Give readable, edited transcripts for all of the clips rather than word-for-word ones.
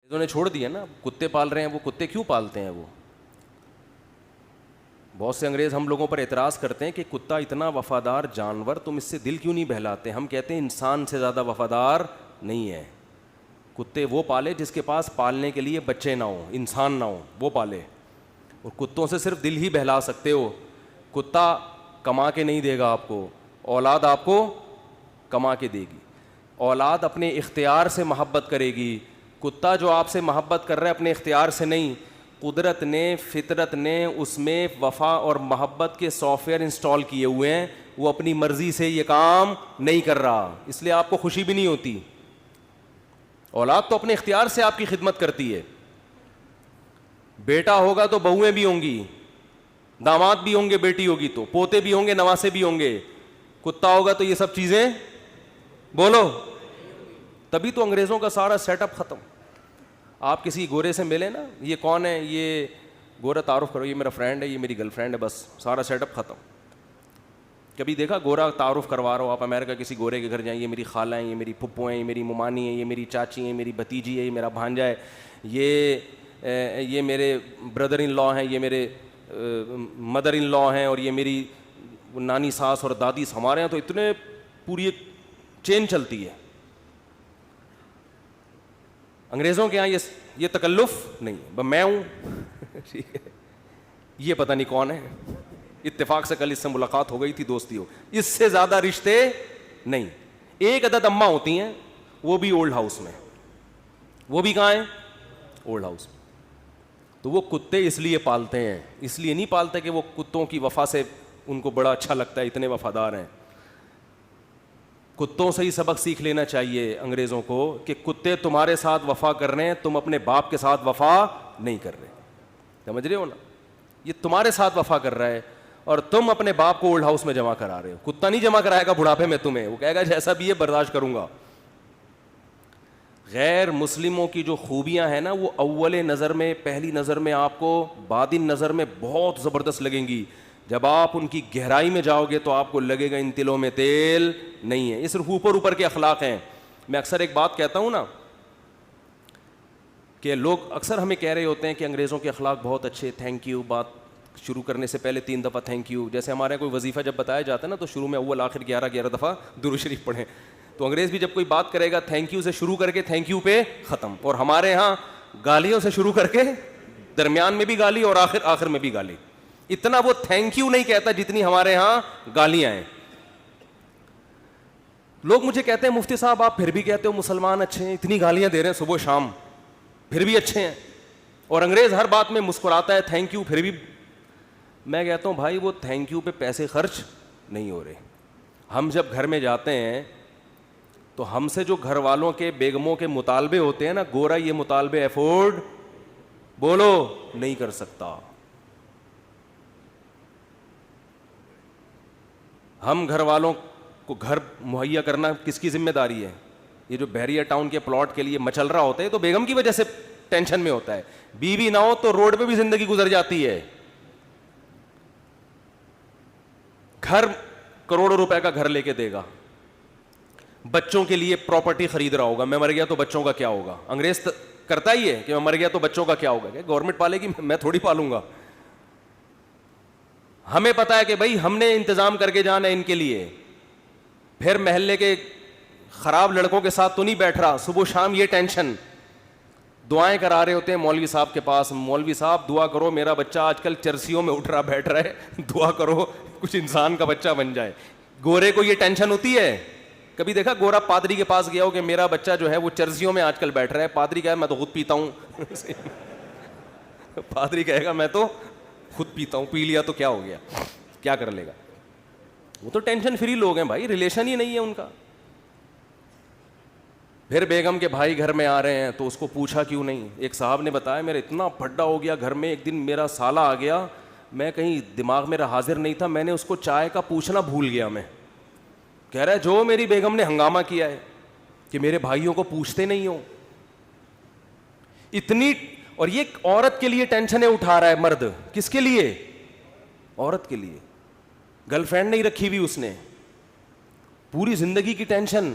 انہوں نے چھوڑ دیا نا, کتے پال رہے ہیں, وہ کتے کیوں پالتے ہیں؟ وہ بہت سے انگریز ہم لوگوں پر اعتراض کرتے ہیں کہ کتا اتنا وفادار جانور, تم اس سے دل کیوں نہیں بہلاتے؟ ہم کہتے ہیں انسان سے زیادہ وفادار نہیں ہے. کتے وہ پالے جس کے پاس پالنے کے لیے بچے نہ ہوں, انسان نہ ہوں, وہ پالے. اور کتوں سے صرف دل ہی بہلا سکتے ہو. کتا کما کے نہیں دے گا آپ کو, اولاد آپ کو کما کے دے گی. اولاد اپنے اختیار سے محبت کرے گی. کتا جو آپ سے محبت کر رہا ہے اپنے اختیار سے نہیں, قدرت نے, فطرت نے اس میں وفا اور محبت کے سافٹ ویئر انسٹال کیے ہوئے ہیں. وہ اپنی مرضی سے یہ کام نہیں کر رہا, اس لیے آپ کو خوشی بھی نہیں ہوتی. اولاد تو اپنے اختیار سے آپ کی خدمت کرتی ہے. بیٹا ہوگا تو بہویں بھی ہوں گی, داماد بھی ہوں گے, بیٹی ہوگی تو پوتے بھی ہوں گے, نواسے بھی ہوں گے. کتا ہوگا تو یہ سب چیزیں بولو. تبھی تو انگریزوں کا سارا سیٹ اپ ختم. آپ کسی گورے سے ملے نا, یہ کون ہے, یہ گورا, تعارف کرو, یہ میرا فرینڈ ہے, یہ میری گرل فرینڈ ہے, بس سارا سیٹ اپ ختم. کبھی دیکھا گورا تعارف کروا رہا ہو آپ امریکہ کسی گورے کے گھر جائیں, یہ میری خالہ ہیں, یہ میری پھپھو ہیں, یہ میری ممانی ہیں, یہ میری چاچی ہیں, میری بھتیجی ہے, یہ میرا بھانجا ہے, یہ میرے بردر ان لا ہیں, یہ میرے مدر ان لا ہیں, اور یہ میری نانی ساس اور دادی ہمارے ہیں. تو اتنے پوری ایک چین چلتی ہے. انگریزوں کے یہاں یہ تکلف نہیں, بس میں ہوں, یہ پتہ نہیں کون ہے, اتفاق سے کل اس سے ملاقات ہو گئی تھی, دوستی ہو, اس سے زیادہ رشتے نہیں. ایک عدد اماں ہوتی ہیں, وہ بھی اولڈ ہاؤس میں. وہ بھی کہاں ہیں؟ اولڈ ہاؤس میں. تو وہ کتے اس لیے پالتے ہیں, اس لیے نہیں پالتے کہ وہ کتوں کی وفا سے ان کو بڑا اچھا لگتا ہے, اتنے وفادار ہیں. کتوں سے ہی سبق سیکھ لینا چاہیے انگریزوں کو کہ کتے تمہارے ساتھ وفا کر رہے ہیں, تم اپنے باپ کے ساتھ وفا نہیں کر رہے. سمجھ رہے ہو نا, یہ تمہارے ساتھ وفا کر رہا ہے اور تم اپنے باپ کو اولڈ ہاؤس میں جمع کرا رہے ہو. کتا نہیں جمع کرائے گا بڑھاپے میں تمہیں, وہ کہے گا جیسا بھی ہے برداشت کروں گا. غیر مسلموں کی جو خوبیاں ہیں نا, وہ اول نظر میں, پہلی نظر میں آپ کو, بعدین نظر میں بہت زبردست لگیں گی. جب آپ ان کی گہرائی میں جاؤ گے تو آپ کو لگے گا ان تلوں میں تیل نہیں ہے. یہ صرف اوپر اوپر کے اخلاق ہیں. میں اکثر ایک بات کہتا ہوں نا, کہ لوگ اکثر ہمیں کہہ رہے ہوتے ہیں کہ انگریزوں کے اخلاق بہت اچھے, تھینک یو, بات شروع کرنے سے پہلے 3 دفعہ تھینک یو. جیسے ہمارے کوئی وظیفہ جب بتایا جاتا ہے نا, تو شروع میں اول آخر 11 دفعہ درود شریف پڑھیں. تو انگریز بھی جب کوئی بات کرے گا تھینک یو سے شروع کر کے تھینک یو پہ ختم. اور ہمارے ہاں گالیوں سے شروع کر کے درمیان میں بھی گالی اور آخر میں بھی گالی. اتنا وہ تھینک یو نہیں کہتا جتنی ہمارے ہاں گالیاں ہیں. لوگ مجھے کہتے ہیں مفتی صاحب آپ پھر بھی کہتے ہو مسلمان اچھے ہیں, اتنی گالیاں دے رہے ہیں صبح شام, پھر بھی اچھے ہیں. اور انگریز ہر بات میں مسکراتا ہے, تھینک یو, پھر بھی. میں کہتا ہوں بھائی وہ تھینک یو پہ پیسے خرچ نہیں ہو رہے. ہم جب گھر میں جاتے ہیں تو ہم سے جو گھر والوں کے, بیگموں کے مطالبے ہوتے ہیں نا, گورا یہ مطالبے افورڈ بولو نہیں کر سکتا. ہم گھر والوں کو گھر مہیا کرنا کس کی ذمہ داری ہے؟ یہ جو بحریہ ٹاؤن کے پلاٹ کے لیے مچل رہا ہوتا ہے تو بیگم کی وجہ سے ٹینشن میں ہوتا ہے. بیوی نہ ہو تو روڈ پہ بھی زندگی گزر جاتی ہے. گھر کروڑوں روپے کا گھر لے کے دے گا, بچوں کے لیے پراپرٹی خرید رہا ہوگا, میں مر گیا تو بچوں کا کیا ہوگا. انگریز کرتا ہی ہے کہ میں مر گیا تو بچوں کا کیا ہوگا. کہ گورنمنٹ پالے گی, میں تھوڑی پالوں گا. ہمیں پتا ہے کہ بھائی ہم نے انتظام کر کے جانا ہے ان کے لیے. پھر محلے کے خراب لڑکوں کے ساتھ تو نہیں بیٹھ رہا, صبح شام یہ ٹینشن. دعائیں کرا رہے ہوتے ہیں مولوی صاحب کے پاس, مولوی صاحب دعا کرو میرا بچہ آج کل چرسیوں میں اٹھ رہا بیٹھ رہا ہے, دعا کرو کچھ انسان کا بچہ بن جائے. گورے کو یہ ٹینشن ہوتی ہے. کبھی دیکھا گورا پادری کے پاس گیا ہو کہ میرا بچہ جو ہے وہ چرسیوں میں آج کل بیٹھ رہا ہے؟ پادری کہے میں تو خود پیتا ہوں. پادری کہے گا میں تو خود پیتا ہوں, پی لیا تو کیا ہو گیا, کیا کر لے گا. وہ تو ٹینشن فری لوگ ہیں بھائی, ریلیشن ہی نہیں ہے ان کا. پھر بیگم کے بھائی گھر میں آ رہے ہیں تو اس کو پوچھا کیوں نہیں. ایک صاحب نے بتایا میرا اتنا پھڈا ہو گیا گھر میں, ایک دن میرا سالہ آ گیا, میں کہیں دماغ میرا حاضر نہیں تھا, میں نے اس کو چائے کا پوچھنا بھول گیا. میں کہہ رہا ہے جو میری بیگم نے ہنگامہ کیا ہے کہ میرے بھائیوں کو پوچھتے نہیں ہو اتنی. اور یہ عورت کے لیے ٹینشنیں اٹھا رہا ہے مرد. کس کے لیے؟ عورت کے لیے. گرل فرینڈ نہیں رکھی ہوئی اس نے, پوری زندگی کی ٹینشن.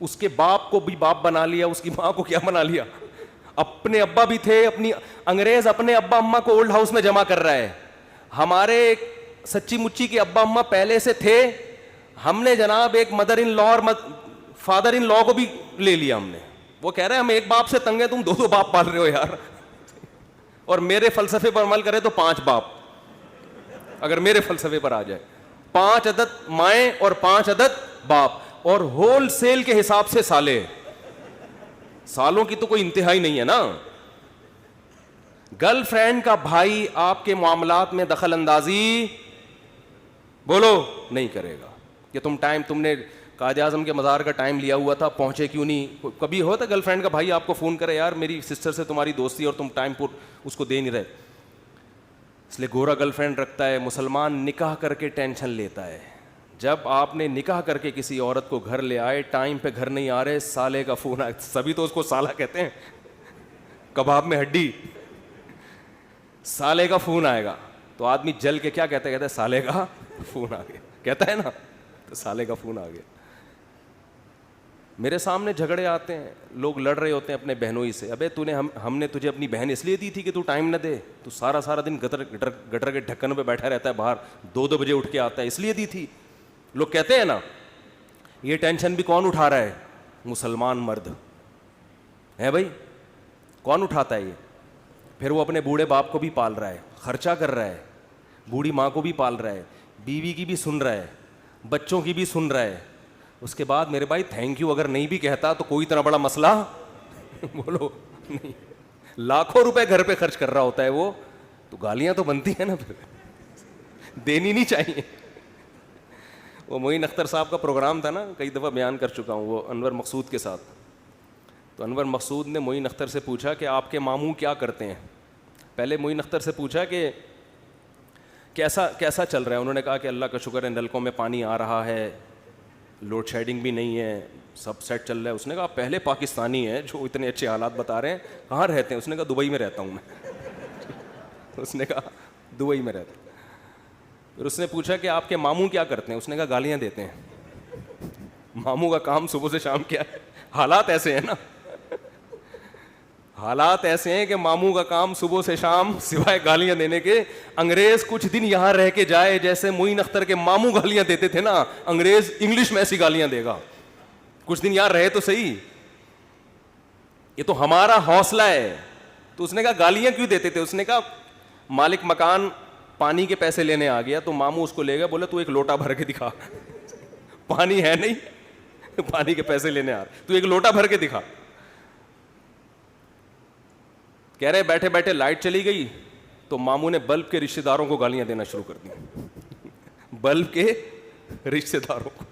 اس کے باپ کو بھی باپ بنا لیا, اس کی ماں کو کیا بنا لیا, اپنے ابا بھی تھے, اپنی انگریز اپنے ابا اماں کو اولڈ ہاؤس میں جمع کر رہا ہے. ہمارے سچی مچی کے ابا اماں پہلے سے تھے, ہم نے جناب ایک مدر ان لا اور فادر ان لا کو بھی لے لیا ہم نے. وہ کہہ رہے ہیں ہم ایک باپ سے تنگ ہیں, تم 2 باپ پال رہے ہو یار. اور میرے فلسفے پر عمل کرے تو 5 باپ, اگر میرے فلسفے پر آ جائے 5 عدد مائیں اور 5 عدد باپ, اور ہول سیل کے حساب سے سالے. سالوں کی تو کوئی انتہا ہی نہیں ہے نا. گرل فرینڈ کا بھائی آپ کے معاملات میں دخل اندازی بولو نہیں کرے گا کہ تم نے قائد اعظم کے مزار کا ٹائم لیا ہوا تھا, پہنچے کیوں نہیں. کبھی ہوتا گرل فرینڈ کا بھائی آپ کو فون کرے, یار میری سسٹر سے تمہاری دوستی اور تم ٹائم پر اس کو دے نہیں رہے. اس لیے گورا گرل فرینڈ رکھتا ہے, مسلمان نکاح کر کے ٹینشن لیتا ہے. جب آپ نے نکاح کر کے کسی عورت کو گھر لے آئے, ٹائم پہ گھر نہیں آ رہے, سالے کا فون آئے. سبھی تو اس کو سالہ کہتے ہیں, کباب میں ہڈی. سالے کا فون آئے گا تو آدمی جل کے کیا کہتا ہے سالے کا فون آ گیا, کہتا ہے نا, تو سالے کا فون آ گیا. میرے سامنے جھگڑے آتے ہیں, لوگ لڑ رہے ہوتے ہیں اپنے بہنوں ہی سے. ابے ہم نے تجھے اپنی بہن اس لیے دی تھی کہ تو ٹائم نہ دے, تو سارا دن گٹر کے ڈھکن پہ بیٹھا رہتا ہے باہر, 2 بجے اٹھ کے آتا ہے, اس لیے دی تھی. لوگ کہتے ہیں نا, یہ ٹینشن بھی کون اٹھا رہا ہے؟ مسلمان مرد ہے بھائی. کون اٹھاتا ہے یہ؟ پھر وہ اپنے بوڑھے باپ کو بھی پال رہا ہے, خرچہ کر رہا ہے, بوڑھی ماں کو بھی پال رہا ہے, بیوی کی بھی سن رہا ہے, بچوں کی بھی سن رہا ہے. اس کے بعد میرے بھائی تھینک یو اگر نہیں بھی کہتا تو کوئی اتنا بڑا مسئلہ بولو نہیں. لاکھوں روپے گھر پہ خرچ کر رہا ہوتا ہے وہ, تو گالیاں تو بنتی ہیں نا, پھر دینی نہیں چاہیے. وہ معین اختر صاحب کا پروگرام تھا نا, کئی دفعہ بیان کر چکا ہوں, وہ انور مقصود کے ساتھ. تو انور مقصود نے معین اختر سے پوچھا کہ آپ کے ماموں کیا کرتے ہیں. پہلے معین اختر سے پوچھا کہ کیسا چل رہا ہے. انہوں نے کہا کہ اللہ کا شکر ہے, نلکوں میں پانی آ رہا ہے, لوڈ شیڈنگ بھی نہیں ہے, سب سیٹ چل رہا ہے. اس نے کہا پہلے پاکستانی ہیں جو اتنے اچھے حالات بتا رہے ہیں, کہاں رہتے ہیں؟ اس نے کہا دبئی میں رہتا ہوں میں. اس نے کہا دبئی میں رہتا ہوں. پھر اس نے پوچھا کہ آپ کے ماموں کیا کرتے ہیں؟ اس نے کہا گالیاں دیتے ہیں. ماموں کا کام صبح سے شام کیا ہے؟ حالات ایسے ہیں نا, حالات ایسے ہیں کہ ماموں کا کام صبح سے شام سوائے گالیاں دینے کے. انگریز کچھ دن یہاں رہ کے جائے, جیسے معین اختر کے ماموں گالیاں دیتے تھے نا, انگریز انگلش میں ایسی گالیاں دے گا. کچھ دن یہاں رہے تو صحیح, یہ تو ہمارا حوصلہ ہے. تو اس نے کہا گالیاں کیوں دیتے تھے؟ اس نے کہا مالک مکان پانی کے پیسے لینے آ گیا, تو ماموں اس کو لے گیا, بولے تو ایک لوٹا بھر کے دکھا. پانی ہے نہیں, پانی کے پیسے لینے آ رہا, تو ایک لوٹا بھر کے دکھا. کہہ رہے بیٹھے بیٹھے لائٹ چلی گئی, تو ماموں نے بلب کے رشتہ داروں کو گالیاں دینا شروع کر دی. بلب کے رشتہ داروں کو.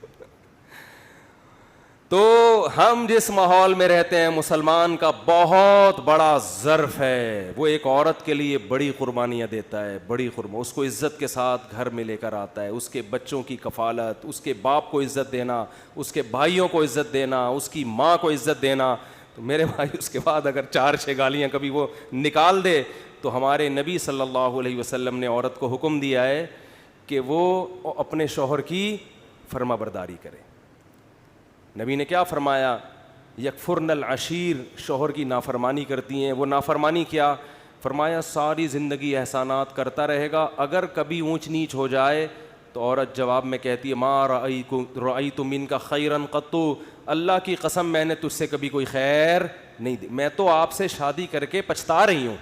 تو ہم جس ماحول میں رہتے ہیں, مسلمان کا بہت بڑا ظرف ہے. وہ ایک عورت کے لیے بڑی قربانیاں دیتا ہے, بڑی اس کو عزت کے ساتھ گھر میں لے کر آتا ہے. اس کے بچوں کی کفالت, اس کے باپ کو عزت دینا, اس کے بھائیوں کو عزت دینا, اس کی ماں کو عزت دینا. تو میرے بھائی اس کے بعد اگر 4-6 گالیاں کبھی وہ نکال دے, تو ہمارے نبی صلی اللہ علیہ وسلم نے عورت کو حکم دیا ہے کہ وہ اپنے شوہر کی فرما برداری کرے. نبی نے کیا فرمایا؟ یکفرن العشیر, شوہر کی نافرمانی کرتی ہیں. وہ نافرمانی کیا فرمایا؟ ساری زندگی احسانات کرتا رہے گا, اگر کبھی اونچ نیچ ہو جائے تو عورت جواب میں کہتی ہے ما رأیت منک خیرا قط, اللہ کی قسم میں نے تجھ سے کبھی کوئی خیر نہیں دی, میں تو آپ سے شادی کر کے پچھتا رہی ہوں.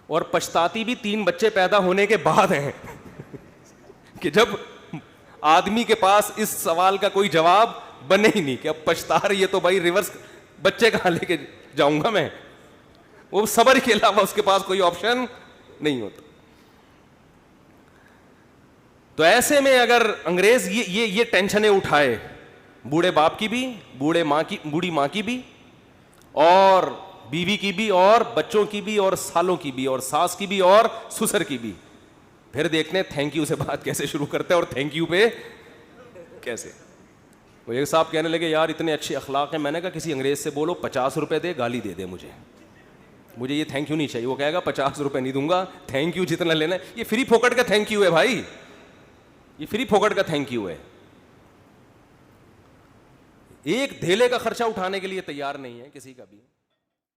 اور پچھتاتی بھی 3 بچے پیدا ہونے کے بعد ہیں کہ جب آدمی کے پاس اس سوال کا کوئی جواب بنے ہی نہیں کہ اب پچھتا رہی ہے تو بھائی ریورس بچے کہاں لے کے جاؤں گا میں. وہ صبر کے علاوہ اس کے پاس کوئی آپشن نہیں ہوتا. تو ایسے میں اگر انگریز یہ ٹینشنیں اٹھائے, بوڑھے باپ کی بھی, بوڑھی ماں کی بھی, اور بیوی کی بھی, اور بچوں کی بھی, اور سالوں کی بھی, اور ساس کی بھی, اور سسر کی بھی, پھر دیکھتے ہیں تھینک یو سے بات کیسے شروع کرتے ہیں اور تھینک یو پہ کیسے. وہ ایک صاحب کہنے لگے یار اتنے اچھے اخلاق ہیں. میں نے کہا کسی انگریز سے بولو 50 روپے دے, گالی دے دے مجھے یہ تھینک یو نہیں چاہیے. وہ کہے گا 50 روپے نہیں دوں گا, تھینک یو جتنا لینا ہے. یہ فری پھوکٹ کا تھینک یو ہے بھائی, یہ فری پھوکٹ کا تھینک یو ہے. ایک دھیلے کا خرچہ اٹھانے کے لیے تیار نہیں ہے کسی کا بھی.